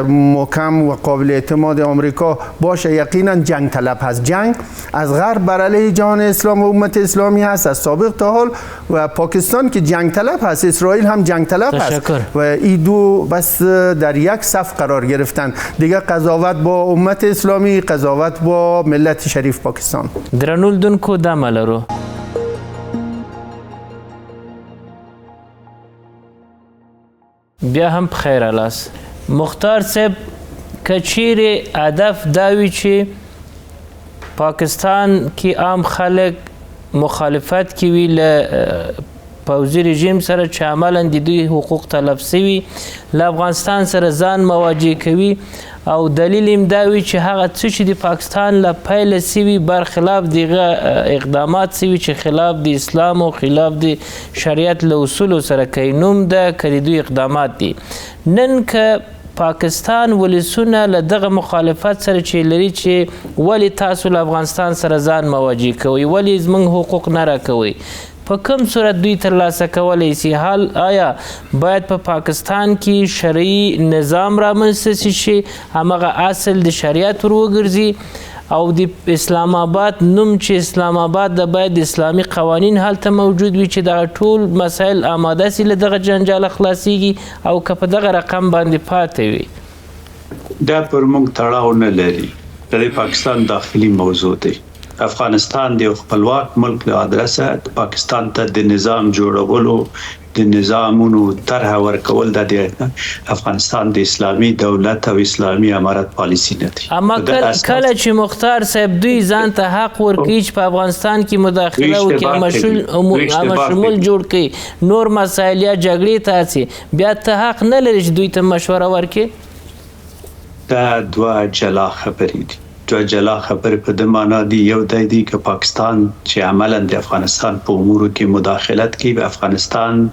محکم و قابل اعتماد آمریکا باشه. یقینا جنگ طلب هست، جنگ از غرب بر علیه جهان اسلام و امت اسلامی هست از سابق تا حال و پاکستان که جنگ طلب هست، اسرائیل هم جنگ طلب هست و این دو بس در یک صف قرار گرفتن. دیگه قضاوت با امت اسلامی، قضاوت با ملت شریف پاکستان. درنولدونکو دمه لرو. بیا هم بخیر الاس مختار صاحب، که چیرې هدف دا وي چې پاکستان کې عام خلک مخالفت کوي له پوځي رژیم سره چې عملا د دوی حقوق طلب سوي، له افغانستان سره ځان مواجه کوي او دلیل هم دا وي چې هغه څه چې د پاکستان له پیله سوي برخلاف دغه اقدامات سوي چې خلاف د اسلام او خلاف د شریعت له اصولو سره کوي، نوم د که د دوی اقدامات دي. نن که پاکستان ولسونه له دغه مخالفت سره چې لري چې ولې تاسو له افغانستان سره ځان مواجه کوئ، ولې زموږ حقوق نه راکوئ، په کوم صورت دوی ترلاسه کولی سي؟ حال آیا باید په پاکستان کې شرعي نظام رامنځته سي چې همغه اصل د شریعت ور وګرځي او د اسلام آباد نوم چې اسلام آباد د باید اسلامي قوانین هلته موجود وي چې دغه ټول مسایل آماده سي له دغه جنجال خلاصیږي او که په دغه رقم باندې پاتې وي؟ دا پر موږ تړاو نه لري، د پاکستان داخلي موضوع دی. افغانستان د خپلواک ملک له ادرسه پاکستان ته د نظام جوړولو د نظامونو طرح ورکول د افغانستان د اسلامي دولت او اسلامي امارت پالیسی نه دی. اما کله چې مختار صاحب دوی ځان ته حق ورکوي چې په افغانستان کې مداخله وکړي، امشمول جوړ کړي، نور مسایل یا جګړې ته اچي، بیا ته حق نه لري چې دوی ته مشوره ورکړي؟ دا دوه جلا خبرې دي. دوه جلا خبرې په د معنا دي، یو دی که پاکستان چې عملا د افغانستان په امورو کې مداخلت کوي، په افغانستان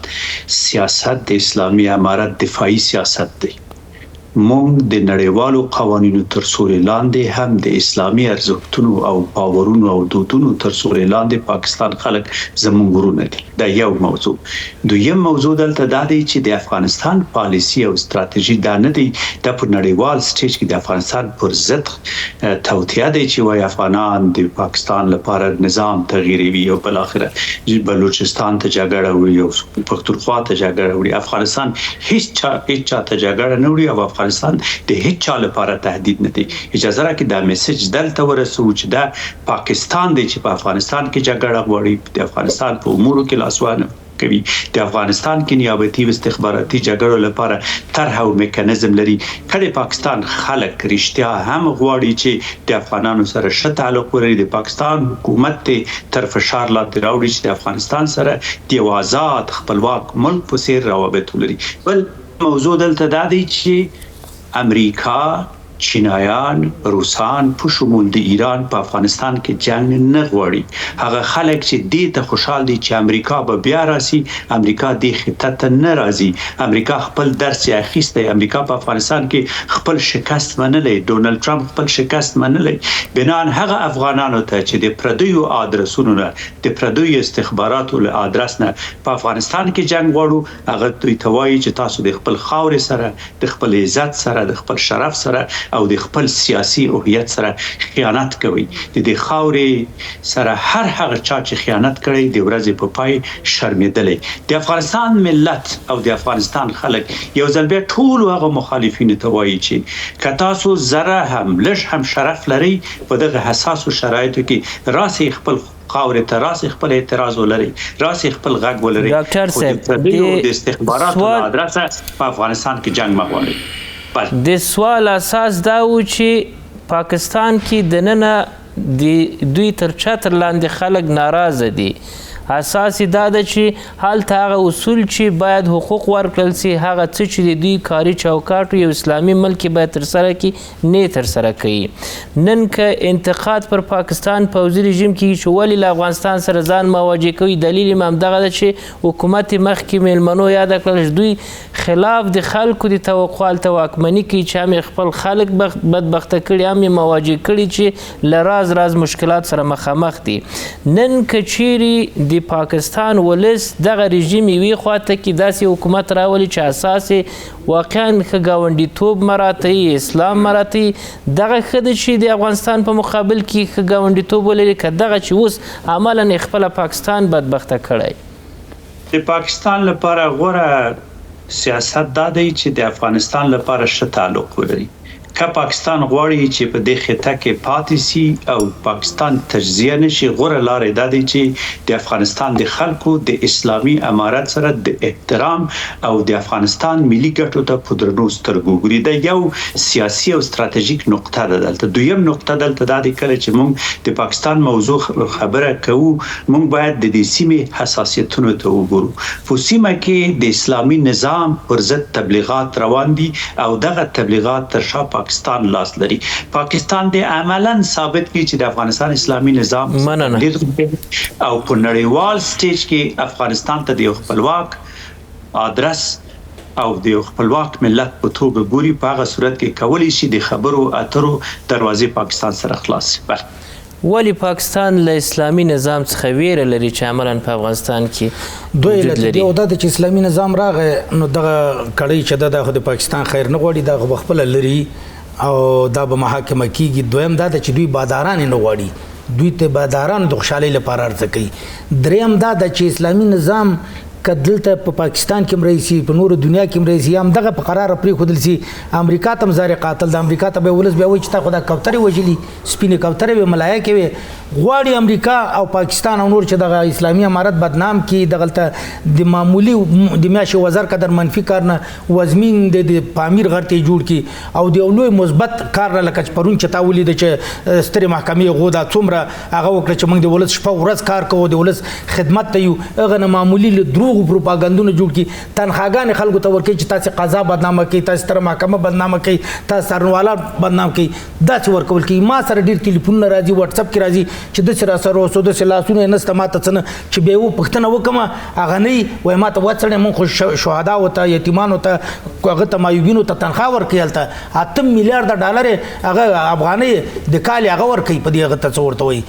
سیاست د اسلامي امارت دفاعي سیاست دی. مونږ د نړیوالو قوانینو تر سوري لاندې هم د اسلامي ارزښتونو او باورونو او دودونو تر سوري لاندې پاکستان خلک زموږ ورونه دي. دا یو موضوع. دویم موضوع دلته دا دی چې د افغانستان پالیسی او ستراتیژي دا نه دی، دا په نړیوال سټیج کې د افغانستان پر ضد توطیه دی چې وایي افغانان د پاکستان لپاره نظام تغییروي او بل اخره بلوچستان ته جګړه وړي او پښتونخوا ته جګړه وړي. افغانستان هیڅ چا ته جګړه نه وړي او افغانستان د هیڅ چا لپاره تهدید نه دی. اجازه راکړئ دا میسج دلته ورسو چې دا پاکستان دی چې په افغانستان کې جګړه غواړي، د افغانستان په امورو کې لاس کوي. د افغانستان کې نیابتي او استخباراتي جګړو لپاره طرح او میکانیزم لري. کله پاکستان خلک رښتیا هم غواړي چې د افغانانو سره ښه تعلق ولري، د پاکستان حکومت ته تر فشار لاندې راوړي چې د افغانستان سره د یو آزاد خپلواک ملک په څیر روابط ولري. بل موضوع دلته دا دی چې امریکا، چینایان، روسان په شمول د ایران په افغانستان کې جنگ نه غواړي. هغه خلک چې دې ته خوشحال دي چې امریکا به بیا راسي، امریکا دې خطه ته نه راځي. امریکا خپل درس یې اخیستی. امریکا په افغانستان کې خپل شکست منلی، ډونالد ټرمپ خپل شکست منلی. بنان هغه افغانانو ته چې د پردیو آدرسونو نه، د پردیو استخباراتو له آدرس نه په افغانستان کې جنگ غواړو، هغه دوی ته وایي چې تاسو د خپل خاورې سره، د خپل عزت سره، د خپل شرف سره او د خپل سیاسي هویت سره خیانت کوي. د دې خاورې سره هر هغه چا چې خیانت کړي د ورځې په پای شرمېدلی. د افغانستان ملت او د افغانستان خلک یو ځل بیا ټول هغه مخالفینو ته وایي چې که تاسو ذره هم لږ هم شرف لري په دغه حساسو شرایطو کې راسي خپل خاورې ته راسي خپل اعتراض ولري، راسي خپل غږ ولري. ډاکټر صاحب د استخباراتو ادرسه په افغانستان کې جنگ مغواړي. د سوال اساس دا و چې پاکستان کې دننه دوی تر چتر لاندې خلک ناراضه دي. اساس دا ده چې هلته هغه اصول چې باید حقوق ورکړل سي، هغه څه چې د دوی کاري چوکاټ یو اسلامي ملک کې باید ترسره کړي نه ترسره کوي. نن که انتقاد پر پاکستان پوځي رژیم کې چې ولې له افغانستان سره ځان مواجه کوي، دلیل یې همدغه ده چې حکومت مخکې میلمنو یاده کړل چې دوی خلاف د خلکو د توقع هلته واکمني کوي چې هم یې خپل خلک بدبخته کړي، هم یې مواجه کړي چې له راز مشکلات سره مخامخ دي. نن که چیرې د پاکستان ولس دغه رژیم یوې خواته کې داسې حکومت راولي چې اساس یې واقعا ښه ګاونډیتوب مراعتوي، اسلام مراعتوي، دغه ښه ده چې د افغانستان په مقابل کې ښه ګاونډیتوب ولري که دغه چې اوس عملا یې خپله پاکستان بدبخته کړی؟ د پاکستان لپاره غوره سیاست دا دی چې د افغانستان لپاره ښه تعلق ولري. که پاکستان غواړي چې په دې خطه کې پاتې سي او پاکستان تجزیه نشي، غوره لارې دا دی چې د افغانستان د خلکو د اسلامي امارت سره د احترام او د افغانستان ملي ګټو ته په درنو سترګو ګوري. دا یو سیاسي او ستراتیژیک نقطه ده. دلته دویم نقطه دلته دا دی کله چې موږ د پاکستان موضوع خبره کوو، موږ باید د دې سیمې حساسیتونو ته وګورو. په سیمه کې د اسلامي نظام پر ضد تبلیغات روان دي او دغه تبلیغات تر شا پاکستان لاس لري. پاکستان د عملاً ثابت کی چې د افغانستان اسلامي نظام او په نړیوال سټیج کې افغانستان ته د خپلواک آدرس او د خپلواک ملت په توګه ګوري. په هغه صورت کې کولی شي د خبرو اترو دروازې پاکستان سره خلاص شي. ولی پاکستان له اسلامي نظام څخه ویره لري چې عملاً په افغانستان کې دوی لري؟ او دا چې اسلامي نظام راغی نو دغه کړی چې د پاکستان خیر نه غواړي، دا خپل لري او دا به محاکمه کیږي. دویم دا چې دوی باداران نه غواړي، دوی ته باداران د خوشحالۍ لپاره ارزه کوي. دریم دا چې اسلامي نظام که دلته په پاکستان کې مرئیسي، په نور دنیا کې مرئیسي، هم دغه په قرار پرېښودل سي. امریکا ته مزار قاتل، د امریکا ته به ولس بیا وایي چې تا خو دا کوترې وژلي، سپینې کوترې وې، ملایکې وې. غواړي امریکا او پاکستان او نور چې دغه اسلامي امارت بدنام کړي، دغلته د معمولي د میاشتې وزر قدر منفي کار نه وزمین د پامیر غر ته جوړ کړي او د یو لوی مثبت کار نه، لکه چې پرون چې تا ولیده چې سترې محکمې غو دا څومره هغه وکړه چې موږ د ولس شپه ورځ کار کوو، د ولس خدمت ته یو، هغه نه معمولي له دروغو پروپاګندونه جوړ کړي، تنخواګانې خلکو ته ورکړي چې تاسې قضا بدنامه کوي، تاسې ستره محکمه بدنامه کوي، تاسې څارنوالان بدنام کوي، داسې ورکول کوي. ما سره ډېر ټلیفونونه راځي، وټساپ کې راځي چې داسې راسره اوسو، داسې لاسونه یې نسته، ما ته څه نه چې بیا یې پوښتنه وکړمه هغه نه وي، وایي ما ته وڅړی، موږ خو شهداو ته، یتیمانو ته، هغه ته مایوبینو ته تنخوا ورکوي. هلته 8 میلیارډه ډالر هغه افغانۍ د کال هغه ورکوي، په دې هغه ته څه ورته وایي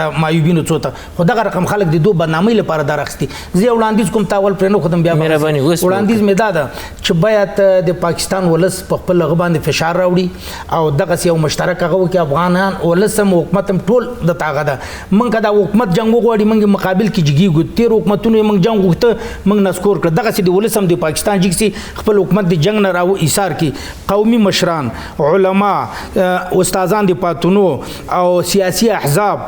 د مایوبینو څو ته. خو دغه رقم خلک د دو بدنامۍ لپاره دا راخستي. زه یو وړاندیز کوم، تا اول پرې نه ښودم، بیا وړاندیز مې دا ده چې باید د پاکستان ولس په خپل هغه باندې فشار راوړي او دغسې یو مشترک هغه وکړي، افغانان ولس هم حکومت هم ټول د هغه ده. موږ که دا حکومت جنګ وغواړي، موږ مقابل کې جګېږو. تېرو حکومتونو یې موږ جنګ غوښته، موږ نسکور کړه. دغسې د ولس هم د پاکستان جګ سي، خپل حکومت د جنګ نه را ایثار کړي. قومي مشران، علما، استادان د پاتونو او سیاسي احزاب،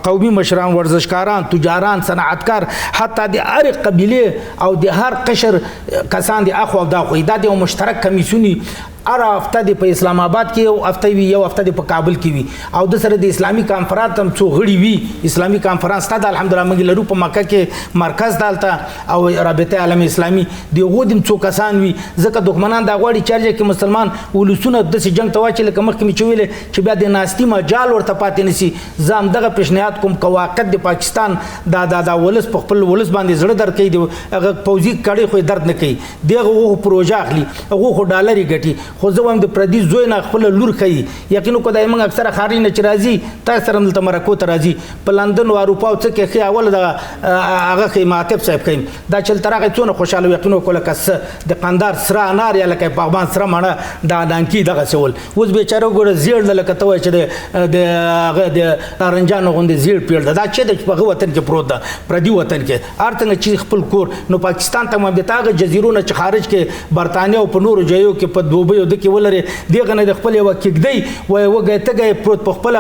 قومي مشران، ورزشکاران، تجاران، صنعتکار، حتی د هرې قبیلې قبیله او د هر قشر کسان د اخو او د اخو دا د مشترک کمیسیونی ار هفته د په اسلام آباد کې یو هفته وي یو هفته د په کابل کې وي او د سره د اسلامي کانفرنس هم څو غړي وي اسلامي کانفرنس ته د الحمدلله موږ لرو په مکه کې مرکز دالته او رابطه عالم اسلامي د غودم څو کسان وي ځکه دښمنان د غواړي چارجه کې مسلمان ولسونه د جنگ ته واچي لکه مخکې می چویل چې بیا د ناستی مجال ورته پاتې نسی زم دغه پیشنهاد کوم کواقت د پاکستان د ولس په خپل ولس باندې زړه در کوي هغه پوزي کړي خو درد نه کوي دغه پروژه اخلي هغه خو ډالري ګټي خو زه هم د پردي زوی نه خپل لور کوي یقینو کو دای موږ اکثره خاري نه راځي تاسو سره دلته مرکو ته راځي په لندن او اروپا او څه کې اول د هغه کې ماتب صاحب کوي دا چل ترغه څونه خوشاله یقینو کوله کس د قندار سره انار یا لکه باغبان سره مړه دا دانکی دغه سول اوس بیچاره ګوره زیړ لکه ته وای چې د هغه د نارنجانو غوندې زیړ پیړ دا چې د په وطن کې پروت ده پردي وطن کې ارته چې خپل کور نو پاکستان ته مې د تاغه جزیرونو چې خارج کې برتانیا او په نورو ځایو کې په دوبه د کې ولري دغه نه د خپل یو کېږدی وای وګه ته پروت په خپل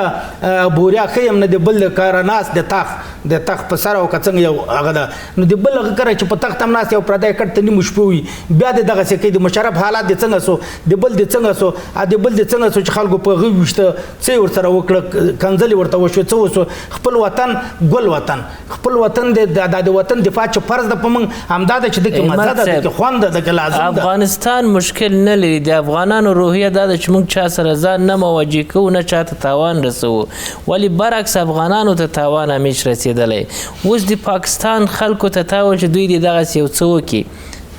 بوریا خیم نه د بل کارناس د تخ په سره او کڅنګ یو هغه ده نو د بل هغه کړه چې په تخت هم ناس یو پردای کټ ته نیمه شپوي بیا دغه څه کې د مشرف حالات د څنګه سو د بل د څنګه سو د بل د څنګه سو چې خلکو په غو وشته څه ور سره وکړه کنځلي ورته وشو څه وسو خپل وطن ګل وطن خپل وطن د وطن دفاع چې فرض د پمن همداده چې د کې مزه ده د خوند د لازم افغانستان مشکل نه لري د افغانانو روحیه دا چې موږ چا سره ځان نه مواجه کوو نه چاته تاوان رسوو ولی برعکس افغانانو ته تاوان همیش رسیدلی اوس د پاکستان خلکو ته تاول چې دوی د دغسې یو څه وکړي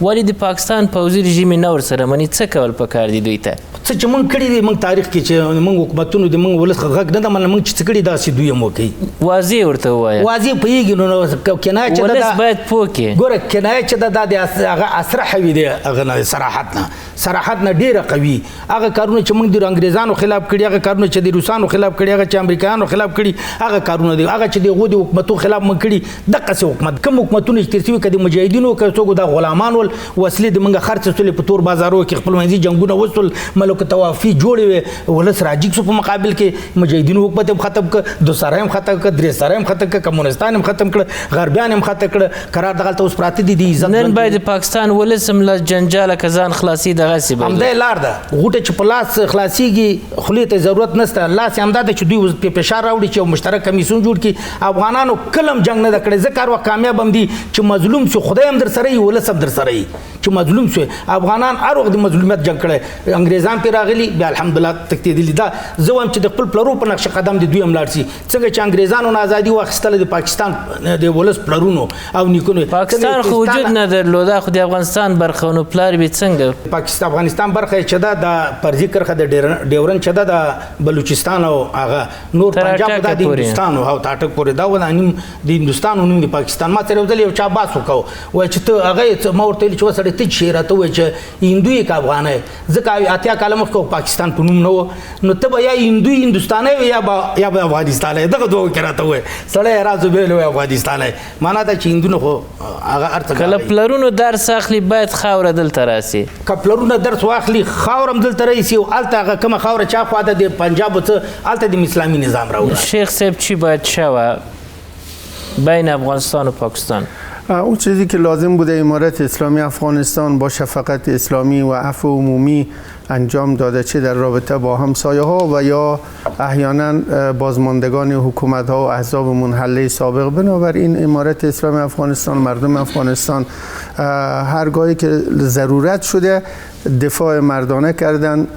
ولی د پاکستان پوځي رژیم یې نه ورسره مني څه کول پکار دي دوی ته څه چې موږ کړي دي موږ تاریخ کې چې موږ حکومتونو د موږ ولس غږ نه ده منل موږ چې څه کړي داسې دوی هم وکړي واضح ورته ووایه واضح پوهېږي نو کنایه چې ولس باید پوه کړي ګوره کنایه چې ده د هغه اسرح وي د هغه نه صراحت نه ډېره قوي هغه کارونه چې موږ د انګریزانو خلاف کړي هغه کارونه چې د روسانو خلاف کړي هغه چې امریکایانو خلاف کړي هغه کارونه دي هغه چې د هغو د حکومتونو خلاف موږ کړي دقسې حکومت کوم حکومتونه چې تېر شوي که د مجاهدینو که څوک د غلامان ول وسلې د موږ خرڅ سولې په تور بازارو کې خپلمنځي جنګونه وسول ملوک توافي جوړې وې ولس راجیګ سو په مقابل کې مجاهدینو حکومت هم ختم کړ دو سره هم ختم کړ درې سره هم ختم کړ کمونستان هم ختم کړ غربیان هم ختم کړ قرار دغلته اوس پراته دي د عزت نن باید پاکستان ولس هم له جنجاله کزان خلاصي دغسې همدا لار ده غوټه چې په لاس خلاصیږي خولې ته ضرورت نشته لاس همدا ده چې دوی په فشار راوړي چې مشترک کمیسیون جوړ کړي افغانانو کلم جنگ نه کړي ځکه هر وخت کامیاب هم دي چې مظلوم شو خدای هم در سره وي ولس هم در سره وي چې مظلوم شو افغانان هر وخت د مظلومیت جنگ کړي انګریزان پې راغلي بیا الحمدلله تکتیدلي دا زه وایم چې د خپل پلرو په نقش قدم د دوی هم لاړ شي څنګه چې انګریزانو نه ازادي واخیستله د پاکستان د ولس پلرونو او نیکونو پاکستان خو وجود نه درلوده خو د افغانستان برخه نو پلار به څنګه پاکستان افغانستان برخه چې دا د پرځي کرخه د ډیورن چې دا د بلوچستان او هغه نور پنجاب د هندستان او ټاټک پورې دا ونه نیم د هندستان او نیم د پاکستان ما سره ودل یو چا باس وکاو وای چې ته هغه ما ورته چې وسړی ته شیراته وای چې هندوی کا افغانای ځکه اتیا کاله مخکې پاکستان په نوم نو ته به یا هندوی هندستاني یا به افغانستاني دغه دوه کې راته وای سړی راځو به له افغانستاني معنا دا چې هندونه خو هغه ارته کله پلرونو درس اخلي باید خاور دلته راسي کپلرونه درس واخلي خاورم دلته راسي او الته هغه کومه خاور چا خو د پنجاب ته الته د اسلامي نظام راوړي شیخ صاحب چی باید شوه بین افغانستان و پاکستان اون چیزی که لازم بوده امارت اسلامی افغانستان با شفقت اسلامی و عفو عمومی انجام داده، چه در رابطه با همسایه ها و یا احیانا بازماندگان حکومت ها و احزاب منحله سابق. بنابراین امارت اسلامی افغانستان، مردم افغانستان هرگاهی که ضرورت شده دفاع مردانه کردن،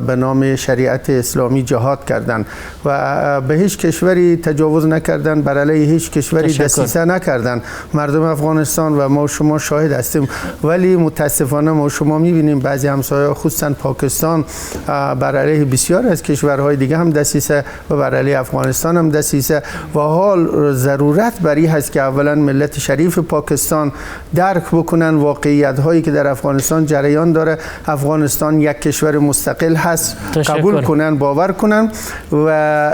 به نام شریعت اسلامی جهاد کردن و به هیچ کشوری تجاوز نکردن، بر علیه هیچ کشوری دسیسه نکردن. مردم افغانستان و ما شما شاهد هستیم، ولی متاسفانه ما شما میبینیم بعضی همسایه‌ها خصوصا پاکستان بر علیه بسیار از کشورهای دیگه هم دسیسه و بر علیه افغانستان هم دسیسه و حال ضرورت بر این هست که اولا ملت شریف پاکستان درک بکنن واقعیت هایی که در افغانستان جریان داره افغانستان یک کشور مستقل هست تشکر. قبول کنن، باور کنن و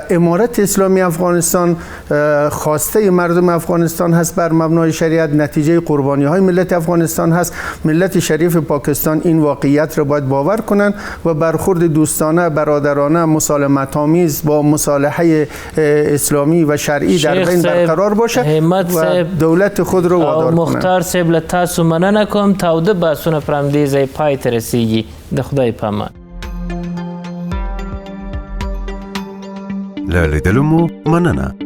امارت اسلامی افغانستان خواسته مردم افغانستان هست بر مبنای شریعت، نتیجه قربانی های ملت افغانستان هست. ملت شریف پاکستان این واقعیت را باید باور کنن و برخورد دوستانه، برادرانه، مسالمت آمیز با مصالحه اسلامی و شرعی در بین برقرار باشه و دولت خود رو وادار کنن. مختار صاحب له تاسو مننه کوم، تاوده بحثونه پر همدې ځای پای ته رسیږي. د خدای په امان. له لیدلو مو مننه.